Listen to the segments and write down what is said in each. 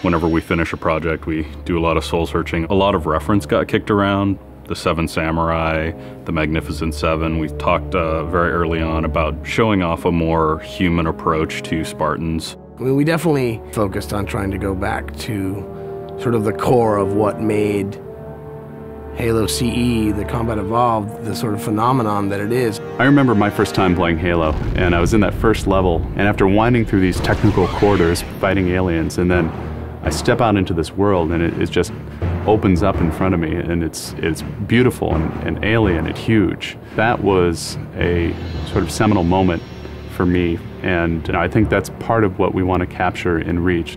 Whenever we finish a project, we do a lot of soul searching. A lot of reference got kicked around. The Seven Samurai, the Magnificent Seven. We talked very early on about showing off a more human approach to Spartans. I mean, we definitely focused on trying to go back to sort of the core of what made Halo CE, the Combat Evolved, the sort of phenomenon that it is. I remember my first time playing Halo, and I was in that first level, and after winding through these technical corridors, fighting aliens, and then I step out into this world, and it just opens up in front of me, and it's beautiful and alien and huge. That was a sort of seminal moment for me, and I think that's part of what we want to capture in Reach.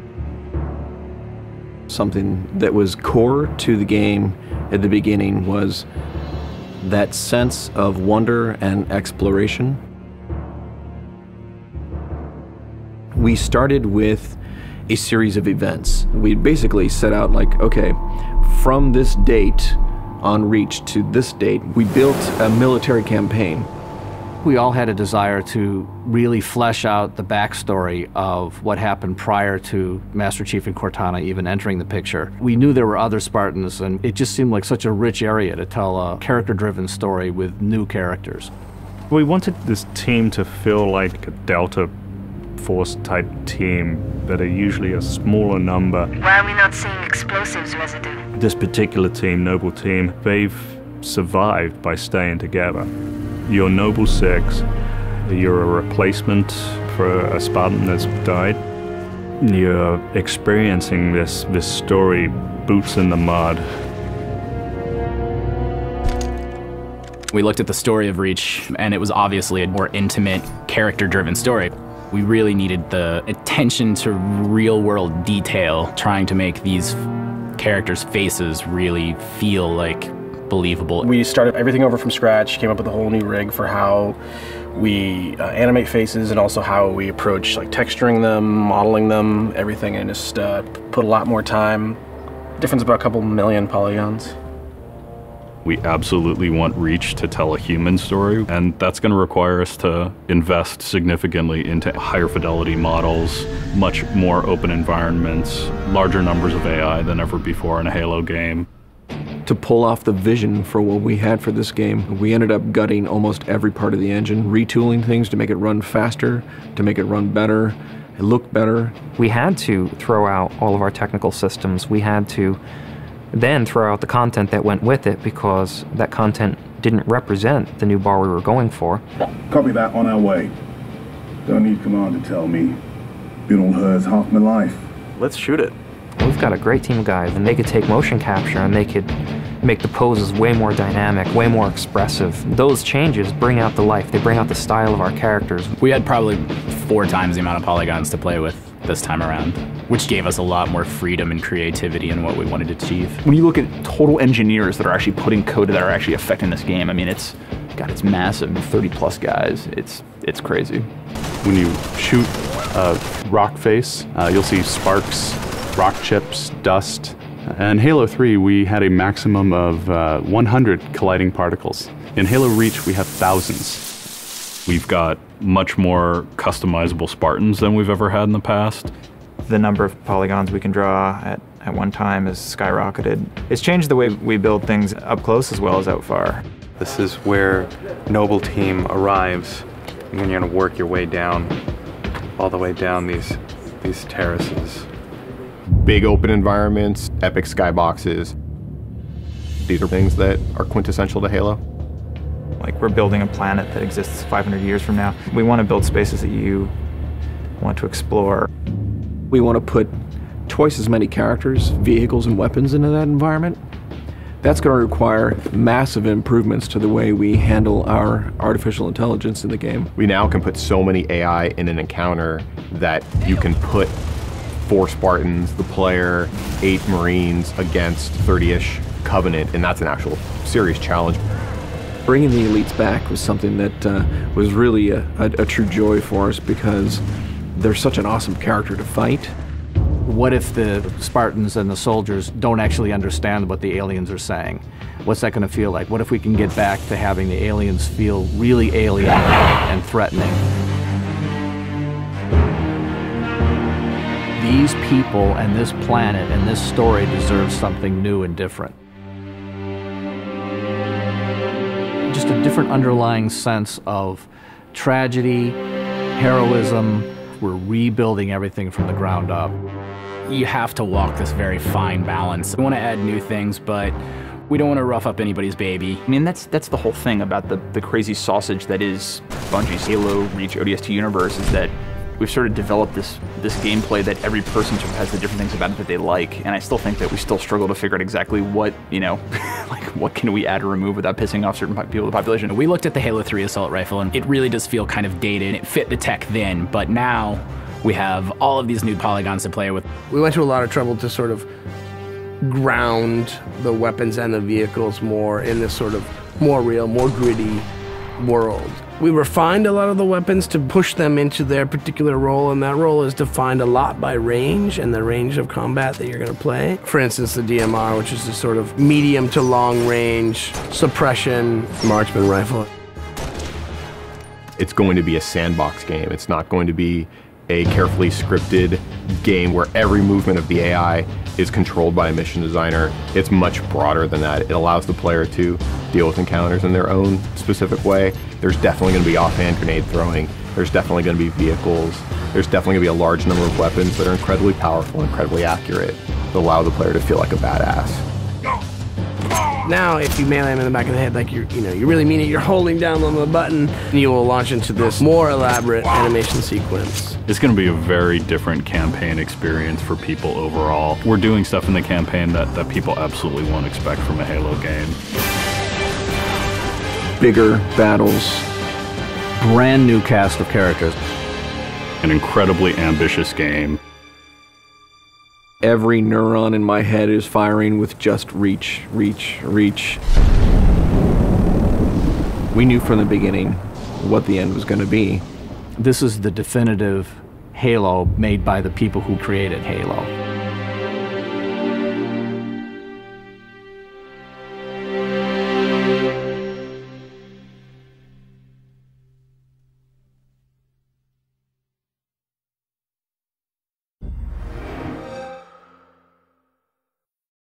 Something that was core to the game at the beginning was that sense of wonder and exploration. We started with a series of events. We basically set out like, okay, from this date on Reach to this date, we built a military campaign. We all had a desire to really flesh out the backstory of what happened prior to Master Chief and Cortana even entering the picture. We knew there were other Spartans, and it just seemed like such a rich area to tell a character-driven story with new characters. We wanted this team to feel like a Delta Force type team that are usually a smaller number. Why are we not seeing explosives residue? This particular team, Noble Team, they've survived by staying together. You're Noble 6, you're a replacement for a Spartan that's died. You're experiencing this story, boots in the mud. We looked at the story of Reach, and it was obviously a more intimate, character-driven story. We really needed the attention to real-world detail, trying to make these characters' faces really feel like believable. We started everything over from scratch, came up with a whole new rig for how we animate faces and also how we approach like texturing them, modeling them, everything, and just put a lot more time. Difference about a couple million polygons. We absolutely want Reach to tell a human story, and that's going to require us to invest significantly into higher fidelity models, much more open environments, larger numbers of AI than ever before in a Halo game. To pull off the vision for what we had for this game, we ended up gutting almost every part of the engine, retooling things to make it run faster, to make it run better, it looked better. We had to throw out all of our technical systems. We had to then throw out the content that went with it because that content didn't represent the new bar we were going for. Copy that, on our way. Don't need command to tell me. Been on hers half my life. Let's shoot it. We've got a great team of guys, and they could take motion capture and they could make the poses way more dynamic, way more expressive. Those changes bring out the life, they bring out the style of our characters. We had probably 4 times the amount of polygons to play with this time around, which gave us a lot more freedom and creativity in what we wanted to achieve. When you look at total engineers that are actually putting code that are actually affecting this game, I mean, it's massive, 30+ guys, it's crazy. When you shoot a rock face, you'll see sparks, rock chips, dust. In Halo 3, we had a maximum of 100 colliding particles. In Halo Reach, we have thousands. We've got much more customizable Spartans than we've ever had in the past. The number of polygons we can draw at one time is skyrocketed. It's changed the way we build things up close as well as out far. This is where Noble Team arrives, and then you're going to work your way down, all the way down these terraces. Big open environments, epic skyboxes. These are things that are quintessential to Halo. Like, we're building a planet that exists 500 years from now. We want to build spaces that you want to explore. We want to put twice as many characters, vehicles, and weapons into that environment. That's going to require massive improvements to the way we handle our artificial intelligence in the game. We now can put so many AI in an encounter that you can put 4 Spartans, the player, 8 Marines against 30-ish Covenant, and that's an actual serious challenge. Bringing the elites back was something that was really a true joy for us because they're such an awesome character to fight. What if the Spartans and the soldiers don't actually understand what the aliens are saying? What's that going to feel like? What if we can get back to having the aliens feel really alien and threatening? these people and this planet and this story deserve something new and different. Just a different underlying sense of tragedy, heroism. We're rebuilding everything from the ground up. You have to walk this very fine balance. We want to add new things, but we don't want to rough up anybody's baby. I mean, that's the whole thing about the crazy sausage that is Bungie's Halo Reach ODST universe, is that we've sort of developed this gameplay that every person sort of has the different things about it that they like, and I still think that we still struggle to figure out exactly what, you know, like what can we add or remove without pissing off certain people in the population. We looked at the Halo 3 assault rifle, and it really does feel kind of dated. It fit the tech then, but now we have all of these new polygons to play with. We went to a lot of trouble to sort of ground the weapons and the vehicles more in this sort of more real, more gritty world. We refined a lot of the weapons to push them into their particular role, and that role is defined a lot by range and the range of combat that you're going to play. For instance, the DMR, which is a sort of medium to long range suppression marksman rifle. It's going to be a sandbox game. It's not going to be a carefully scripted game where every movement of the AI is controlled by a mission designer. It's much broader than that. It allows the player to deal with encounters in their own specific way. There's definitely going to be offhand grenade throwing. There's definitely going to be vehicles. There's definitely going to be a large number of weapons that are incredibly powerful, incredibly accurate, that allow the player to feel like a badass. Now, if you melee him in the back of the head, like you really mean it, you're holding down on the button, and you will launch into this more elaborate animation sequence. It's going to be a very different campaign experience for people overall. We're doing stuff in the campaign that people absolutely won't expect from a Halo game. Bigger battles. Brand new cast of characters. An incredibly ambitious game. Every neuron in my head is firing with just reach, reach, reach. We knew from the beginning what the end was going to be. This is the definitive Halo made by the people who created Halo.